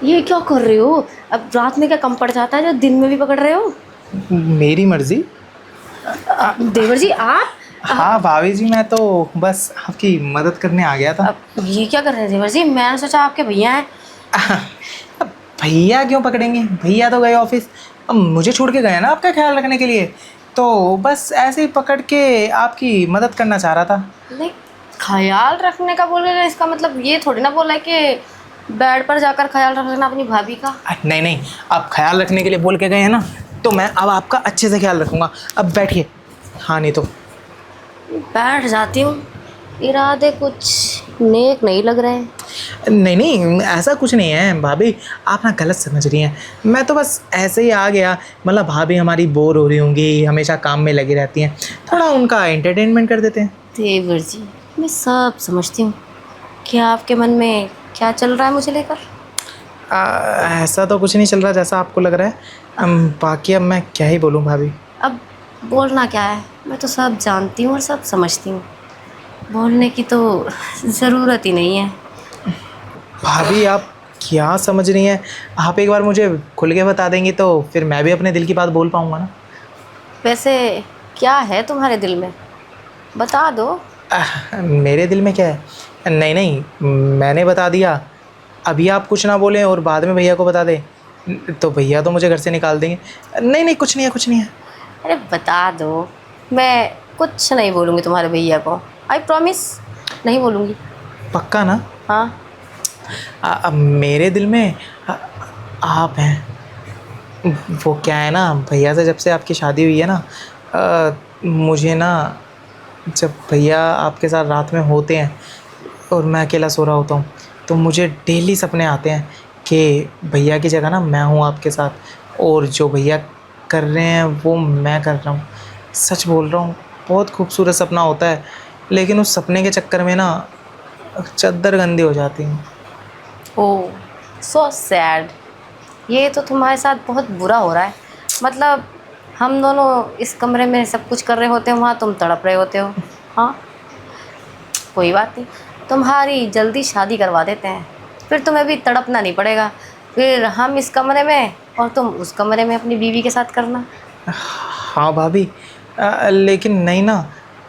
ये क्या कर रहे हो? अब रात में क्या कम पड़ जाता है जो दिन में भी पकड़ रहे हो? मेरी मर्जी। देवर जी आप? हाँ भाभी जी, मैं तो बस आपकी मदद करने आ गया था। अब ये क्या कर रहे हैं देवर जी? मैंने सोचा आपके भैया हैं। अब भैया क्यों पकड़ेंगे? भैया तो गए ऑफिस। अब मुझे छोड़ के गए ना आपका ख्याल रखने के लिए, तो बस ऐसे ही पकड़ के आपकी मदद करना चाह रहा था। नहीं, ख्याल रखने का बोल रहे हैं, इसका मतलब ये थोड़ी ना बोला है कि बेड पर जाकर ख्याल रख लेना अपनी भाभी का। नहीं नहीं, आप ख्याल रखने के लिए बोल के गए हैं ना, तो मैं अब आपका अच्छे से ख्याल रखूंगा। अब बैठिए। हाँ नहीं तो। बैठ जाती हूँ। इरादे कुछ नेक नहीं लग रहे हैं। नहीं नहीं, ऐसा कुछ नहीं है भाभी, आप ना गलत समझ रही हैं। मैं तो बस ऐसे ही आ गया। मतलब भाभी हमारी बोर हो रही होंगी, हमेशा काम में लगी रहती हैं, थोड़ा उनका एंटरटेनमेंट कर देते हैं। देवर जी, मैं सब समझती हूँ कि आपके मन में क्या चल रहा है मुझे लेकर। ऐसा तो कुछ नहीं चल रहा जैसा आपको लग रहा है। बाकी अब मैं क्या ही बोलूँ भाभी। अब बोलना क्या है, मैं तो सब जानती हूँ और सब समझती हूँ। बोलने की तो ज़रूरत ही नहीं है। भाभी आप क्या समझ रही हैं? आप एक बार मुझे खुल के बता देंगी तो फिर मैं भी अपने दिल की बात बोल पाऊँगा ना। वैसे क्या है तुम्हारे दिल में, बता दो। मेरे दिल में क्या है? नहीं नहीं, मैंने बता दिया, अभी आप कुछ ना बोलें और बाद में भैया को बता दें तो भैया तो मुझे घर से निकाल देंगे। नहीं नहीं, कुछ नहीं है, कुछ नहीं है। अरे बता दो, मैं कुछ नहीं बोलूँगी तुम्हारे भैया को। आई प्रॉमिस, नहीं बोलूँगी। पक्का ना? हाँ। अब मेरे दिल में आप हैं। वो क्या है ना, भैया से जब से आपकी शादी हुई है ना, मुझे ना, जब भैया आपके साथ रात में होते हैं और मैं अकेला सो रहा होता हूँ, तो मुझे डेली सपने आते हैं कि भैया की जगह ना मैं हूँ आपके साथ, और जो भैया कर रहे हैं वो मैं कर रहा हूँ। सच बोल रहा हूँ, बहुत खूबसूरत सपना होता है, लेकिन उस सपने के चक्कर में ना चद्दर गंदी हो जाती है। ओह, सो सैड। ये तो तुम्हारे साथ बहुत बुरा हो रहा है। मतलब हम दोनों इस कमरे में सब कुछ कर रहे होते हैं, वहाँ तुम तड़प रहे होते हो। हाँ, कोई बात नहीं, तुम्हारी जल्दी शादी करवा देते हैं, फिर तुम्हें भी तड़पना नहीं पड़ेगा। फिर हम इस कमरे में और तुम उस कमरे में अपनी बीवी के साथ करना। हाँ भाभी, लेकिन नहीं ना,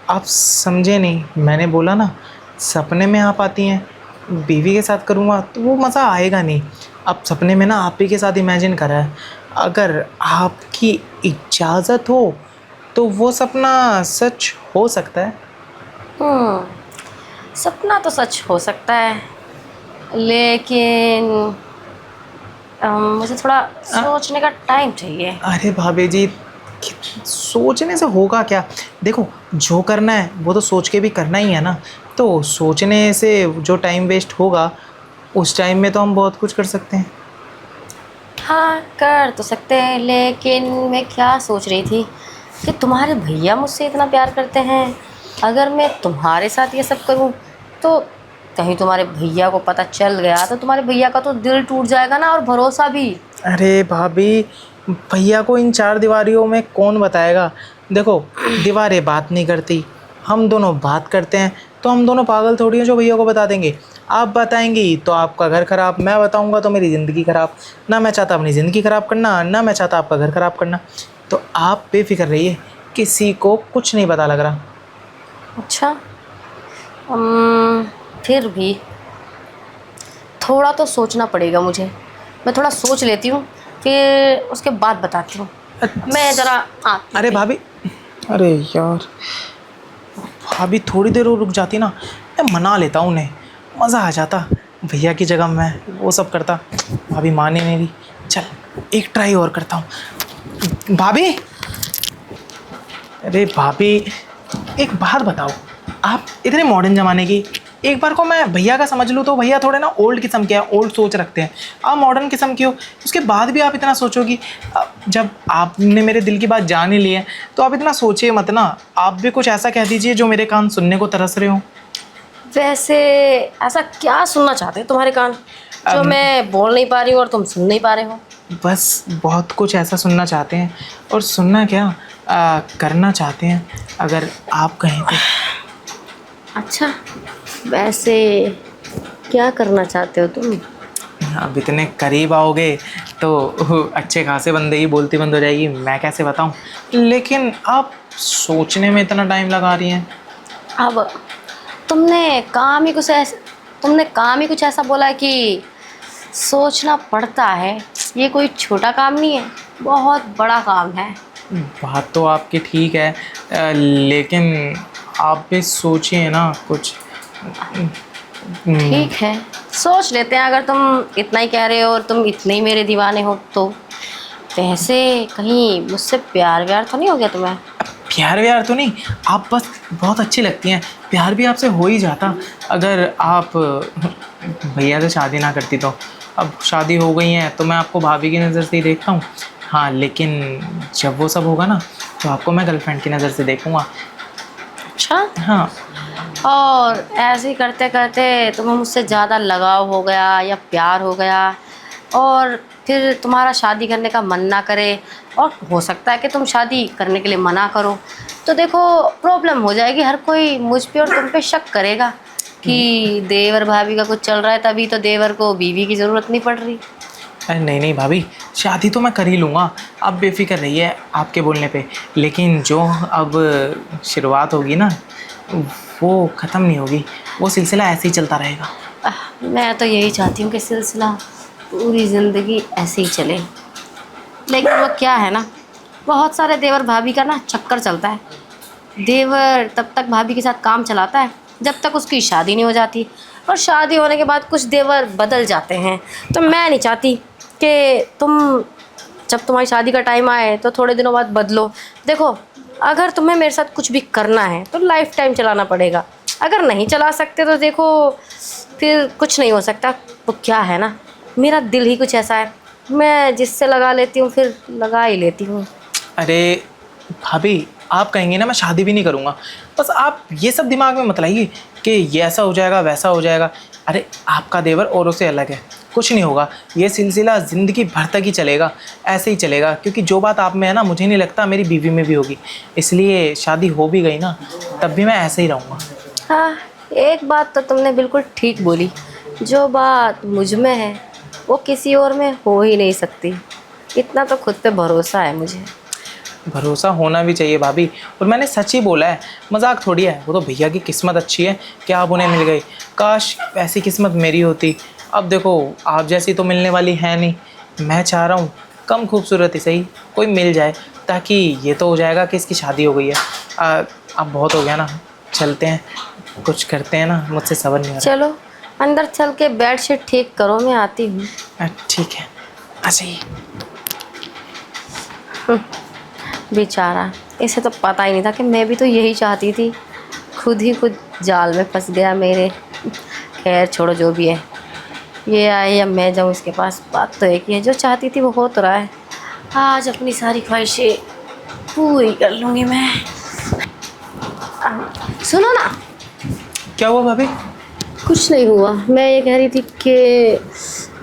आप समझे नहीं। मैंने बोला ना, सपने में आप आती हैं, बीवी के साथ करूँगा तो वो मज़ा आएगा नहीं। अब सपने में ना आप ही के साथ इमेजिन करा है, अगर आपकी इजाज़त हो तो वो सपना सच हो सकता है। सपना तो सच हो सकता है, लेकिन मुझे थोड़ा सोचने का टाइम चाहिए। अरे भाभी जी, सोचने से होगा क्या? देखो, जो करना है वो तो सोच के भी करना ही है ना, तो सोचने से जो टाइम वेस्ट होगा उस टाइम में तो हम बहुत कुछ कर सकते हैं। हाँ, कर तो सकते हैं, लेकिन मैं क्या सोच रही थी कि तुम्हारे भैया मुझसे इतना प्यार करते हैं, अगर मैं तुम्हारे साथ ये सब करूँ तो कहीं तुम्हारे भैया को पता चल गया तो तुम्हारे भैया का तो दिल टूट जाएगा ना, और भरोसा भी। अरे भाभी, भैया को इन चार दीवारियों में कौन बताएगा? देखो, दीवारें बात नहीं करती, हम दोनों बात करते हैं, तो हम दोनों पागल थोड़ी हैं जो भैया को बता देंगे। आप बताएंगी तो आपका घर खराब, मैं बताऊंगा तो मेरी ज़िंदगी खराब। ना मैं चाहता अपनी ज़िंदगी खराब करना, ना मैं चाहता आपका घर खराब करना। तो आप बेफिक्र रहिए, किसी को कुछ नहीं पता लग रहा। अच्छा, फिर भी थोड़ा तो सोचना पड़ेगा मुझे। मैं थोड़ा सोच लेती हूँ, फिर उसके बाद बताती हूँ। मैं ज़रा आती अरे हूँ। भाभी, अरे यार, भाभी थोड़ी देर और रुक जाती ना, मैं मना लेता उन्हें, मज़ा आ जाता। भैया की जगह मैं वो सब करता, भाभी मान ही नहीं रही। चल, एक ट्राई और करता हूँ। भाभी, अरे भाभी, एक बात बताओ, आप इतने मॉडर्न ज़माने की, एक बार को मैं भैया का समझ लूँ तो भैया थोड़े ना ओल्ड किस्म के हैं, ओल्ड सोच रखते हैं। आप मॉडर्न किस्म की हो, उसके बाद भी आप इतना सोचोगी। जब आपने मेरे दिल की बात जान ही ली है तो आप इतना सोचिए मत ना। आप भी कुछ ऐसा कह दीजिए जो मेरे कान सुनने को तरस रहे हो। वैसे ऐसा क्या सुनना चाहते हैं तुम्हारे कान, जो मैं बोल नहीं पा रही हूँ और तुम सुन नहीं पा रहे हो? बस बहुत कुछ ऐसा सुनना चाहते हैं, और सुनना क्या, करना चाहते हैं, अगर आप कहें तो। अच्छा, वैसे क्या करना चाहते हो तुम? अब इतने करीब आओगे तो अच्छे खासे बंदे की बोलती बंद हो जाएगी, मैं कैसे बताऊं। लेकिन आप सोचने में इतना टाइम लगा रही हैं। अब तुमने काम ही कुछ ऐसा बोला है कि सोचना पड़ता है। ये कोई छोटा काम नहीं है, बहुत बड़ा काम है। बात तो आपकी ठीक है, लेकिन आप भी सोचिए ना कुछ। ठीक है, सोच लेते हैं। अगर तुम इतना ही कह रहे हो और तुम इतने ही मेरे दीवाने हो तो वैसे कहीं मुझसे प्यार व्यार तो नहीं हो गया तुम्हें? प्यार व्यार तो नहीं, आप बस बहुत अच्छी लगती हैं। प्यार भी आपसे हो ही जाता अगर आप भैया से शादी ना करती तो। अब शादी हो गई है तो मैं आपको भाभी की नज़र से ही देखता हूँ। हाँ, लेकिन जब वो सब होगा ना तो आपको मैं गर्लफ्रेंड की नज़र से देखूँगा। अच्छा। हाँ। और ऐसे ही करते करते तुम्हें मुझसे ज़्यादा लगाव हो गया या प्यार हो गया और फिर तुम्हारा शादी करने का मन ना करे, और हो सकता है कि तुम शादी करने के लिए मना करो, तो देखो प्रॉब्लम हो जाएगी। हर कोई मुझ पे और तुम पे शक करेगा कि देवर भाभी का कुछ चल रहा है, तभी तो देवर को बीवी की ज़रूरत नहीं पड़ रही। अरे नहीं नहीं भाभी, शादी तो मैं कर ही लूँगा, आप बेफिक्र रहिए आपके बोलने पे। लेकिन जो अब शुरुआत होगी ना वो ख़त्म नहीं होगी, वो सिलसिला ऐसे ही चलता रहेगा। मैं तो यही चाहती हूँ कि सिलसिला पूरी ज़िंदगी ऐसे ही चले। लेकिन वो क्या है ना, बहुत सारे देवर भाभी का ना चक्कर चलता है। देवर तब तक भाभी के साथ काम चलाता है जब तक उसकी शादी नहीं हो जाती, और शादी होने के बाद कुछ देवर बदल जाते हैं। तो मैं नहीं चाहती कि जब तुम्हारी शादी का टाइम आए तो थोड़े दिनों बाद बदलो। देखो, अगर तुम्हें मेरे साथ कुछ भी करना है तो लाइफ टाइम चलाना पड़ेगा। अगर नहीं चला सकते तो देखो फिर कुछ नहीं हो सकता। तो क्या है ना, मेरा दिल ही कुछ ऐसा है, मैं जिससे लगा लेती हूँ फिर लगा ही लेती हूँ। अरे भाभी, आप कहेंगे ना मैं शादी भी नहीं करूँगा, बस आप ये सब दिमाग में मत लाइए कि ये ऐसा हो जाएगा वैसा हो जाएगा। अरे आपका देवर औरों से अलग है, कुछ नहीं होगा। ये सिलसिला ज़िंदगी भर तक ही चलेगा, ऐसे ही चलेगा। क्योंकि जो बात आप में है ना, मुझे नहीं लगता मेरी बीवी में भी होगी। इसलिए शादी हो भी गई ना तब भी मैं ऐसे ही रहूँगा। हाँ, एक बात तो तुमने बिल्कुल ठीक बोली। जो बात मुझ में है वो किसी और में हो ही नहीं सकती। इतना तो खुद पे भरोसा है मुझे। भरोसा होना भी चाहिए भाभी, और मैंने सच ही बोला है, मजाक थोड़ी है। वो तो भैया की किस्मत अच्छी है कि आप उन्हें मिल गई। काश ऐसी किस्मत मेरी होती। अब देखो, आप जैसी तो मिलने वाली है नहीं। मैं चाह रहा हूँ कम खूबसूरत ही सही कोई मिल जाए, ताकि ये तो हो जाएगा कि इसकी शादी हो गई है। अब बहुत हो गया ना, चलते हैं कुछ करते हैं ना, मुझसे सब्र नहीं हो रहा। चलो अंदर चल के बेडशीट ठीक करो, मैं आती हूँ। ठीक है, आ जाइए। बेचारा, इसे तो पता ही नहीं था कि मैं भी तो यही चाहती थी। खुद ही खुद जाल में फंस गया मेरे। खैर छोड़ो, जो भी है। ये आए या मैं जाऊँ इसके पास, बात तो एक ही है। जो चाहती थी वो हो तो रहा है। आज अपनी सारी ख्वाहिशें पूरी कर लूँगी मैं। सुनो ना। क्या हुआ भाभी? कुछ नहीं हुआ, मैं ये कह रही थी कि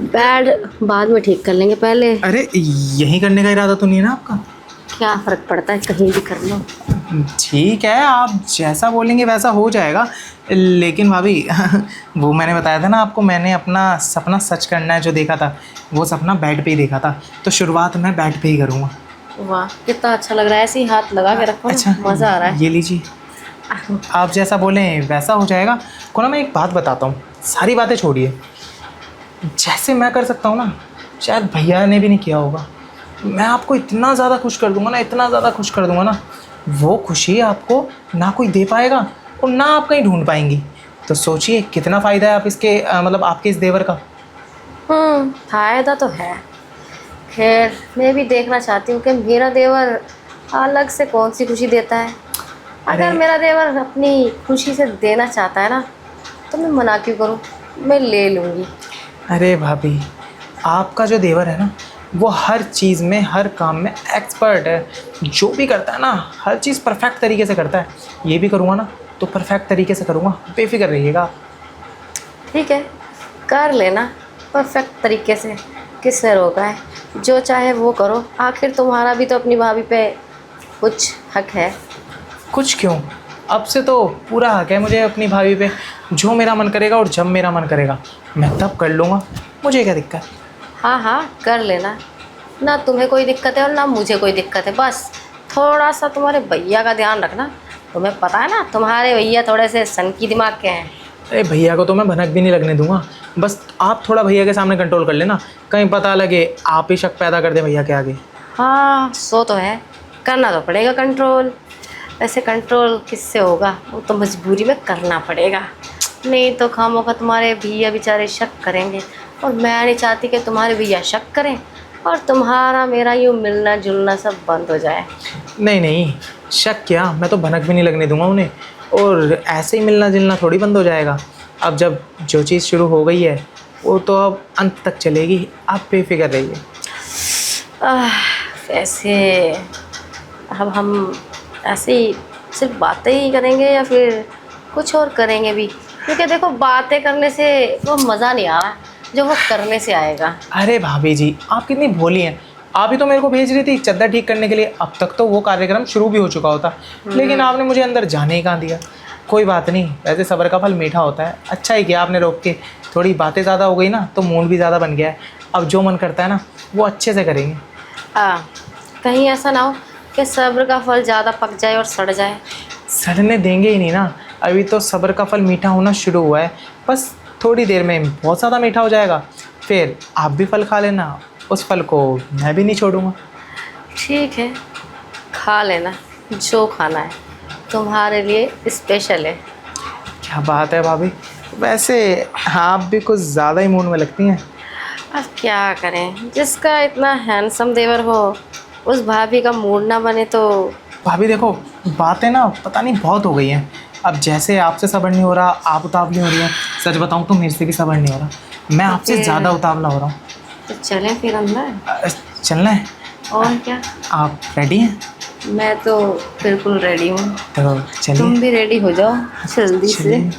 बेड बाद में ठीक कर लेंगे, पहले। अरे यही करने का इरादा तो नहीं है ना आपका? क्या फ़र्क पड़ता है, कहीं भी कर लो। ठीक है, आप जैसा बोलेंगे वैसा हो जाएगा। लेकिन भाभी वो मैंने बताया था ना आपको, मैंने अपना सपना सच करना है जो देखा था, वो सपना बेड पे ही देखा था। तो शुरुआत मैं बेड पे ही करूँगा। वाह, कितना अच्छा लग रहा है। ऐसे ही हाथ लगा के रखो ना, अच्छा, मज़ा आ रहा है। ये लीजिए, आप जैसा बोलें वैसा हो जाएगा। को ना मैं एक बात बताता हूँ, सारी बातें छोड़िए। जैसे मैं कर सकता हूँ ना, शायद भैया ने भी नहीं किया होगा। मैं आपको इतना ज़्यादा खुश कर दूंगा ना, इतना ज़्यादा खुश कर दूंगा ना, वो खुशी आपको ना कोई दे पाएगा और ना आप कहीं ढूंढ पाएंगी। तो सोचिए कितना फ़ायदा है आप इसके मतलब आपके इस देवर का। फ़ायदा तो है। खैर, मैं भी देखना चाहती हूँ कि मेरा देवर अलग से कौन सी खुशी देता है। अगर मेरा देवर अपनी खुशी से देना चाहता है ना, तो मैं मना क्यों करूँ, मैं ले लूँगी। अरे भाभी, आपका जो देवर है ना, वो हर चीज़ में, हर काम में एक्सपर्ट है। जो भी करता है ना, हर चीज़ परफेक्ट तरीके से करता है। ये भी करूँगा ना तो परफेक्ट तरीके से करूँगा, बेफिक्र रहिएगा। ठीक है, कर लेना परफेक्ट तरीके से, किसने रोका है। जो चाहे वो करो, आखिर तुम्हारा भी तो अपनी भाभी पे कुछ हक है। कुछ क्यों, अब से तो पूरा हक है मुझे अपनी भाभी पे। जो मेरा मन करेगा और जब मेरा मन करेगा मैं तब कर लूँगा। मुझे क्या दिक्कत। हाँ हाँ, कर लेना। ना तुम्हें कोई दिक्कत है और ना मुझे कोई दिक्कत है। बस थोड़ा सा तुम्हारे भैया का ध्यान रखना। तुम्हें पता है ना, तुम्हारे भैया थोड़े से सनकी दिमाग के हैं। अरे भैया को तो मैं भनक भी नहीं लगने दूंगा। बस आप थोड़ा भैया के सामने कंट्रोल कर लेना, कहीं पता लगे आप ही शक पैदा कर दे भैया के आगे। हाँ, सो तो है, करना तो पड़ेगा कंट्रोल। वैसे कंट्रोल किससे होगा, वो तो मजबूरी में करना पड़ेगा। नहीं तो खामोखा तुम्हारे भैया बेचारे शक करेंगे, और मैं नहीं चाहती कि तुम्हारे भैया शक करें और तुम्हारा मेरा यूँ मिलना जुलना सब बंद हो जाए। नहीं नहीं, शक क्या, मैं तो भनक भी नहीं लगने दूंगा उन्हें। और ऐसे ही मिलना जुलना थोड़ी बंद हो जाएगा। अब जब जो चीज़ शुरू हो गई है वो तो अब अंत तक चलेगी, आप बेफिक्र रहिए। वैसे अब हम ऐसे ही सिर्फ बातें ही करेंगे या फिर कुछ और करेंगे भी? क्योंकि देखो, बातें करने से वो मज़ा नहीं आ रहा जो वो करने से आएगा। अरे भाभी जी, आप कितनी भोली हैं। आप ही तो मेरे को भेज रही थी चद्दर ठीक करने के लिए, अब तक तो वो कार्यक्रम शुरू भी हो चुका होता, लेकिन आपने मुझे अंदर जाने ही कहाँ दिया। कोई बात नहीं, वैसे सब्र का फल मीठा होता है। अच्छा ही किया आपने रोक के। थोड़ी बातें ज़्यादा हो गई ना तो मूड भी ज़्यादा बन गया है। अब जो मन करता है ना वो अच्छे से करेंगे। कहीं ऐसा ना हो कि सब्र का फल ज़्यादा पक जाए और सड़ जाए। सड़ने देंगे ही नहीं ना, अभी तो सब्र का फल मीठा होना शुरू हुआ है। बस थोड़ी देर में बहुत ज़्यादा मीठा हो जाएगा, फिर आप भी फल खा लेना, उस फल को मैं भी नहीं छोड़ूंगा। ठीक है, खा लेना जो खाना है, तुम्हारे लिए स्पेशल है। क्या बात है भाभी, वैसे आप भी कुछ ज़्यादा ही मूड में लगती हैं। अब क्या करें, जिसका इतना हैंडसम देवर हो उस भाभी का मूड ना बने तो। भाभी देखो, बातें ना पता नहीं बहुत हो गई हैं। अब जैसे आपसे सब्र नहीं हो रहा, आप उतावली हो रही हैं। सच बताऊं तो मेरे से भी सब्र नहीं हो रहा, मैं आपसे ज़्यादा उतावला हो रहा हूँ। तो चलें फिर अंदर। चलना है? और क्या, आप रेडी हैं? मैं तो बिल्कुल रेडी हूँ। तो चलिए। तुम भी रेडी हो जाओ जल्दी से। चलिए।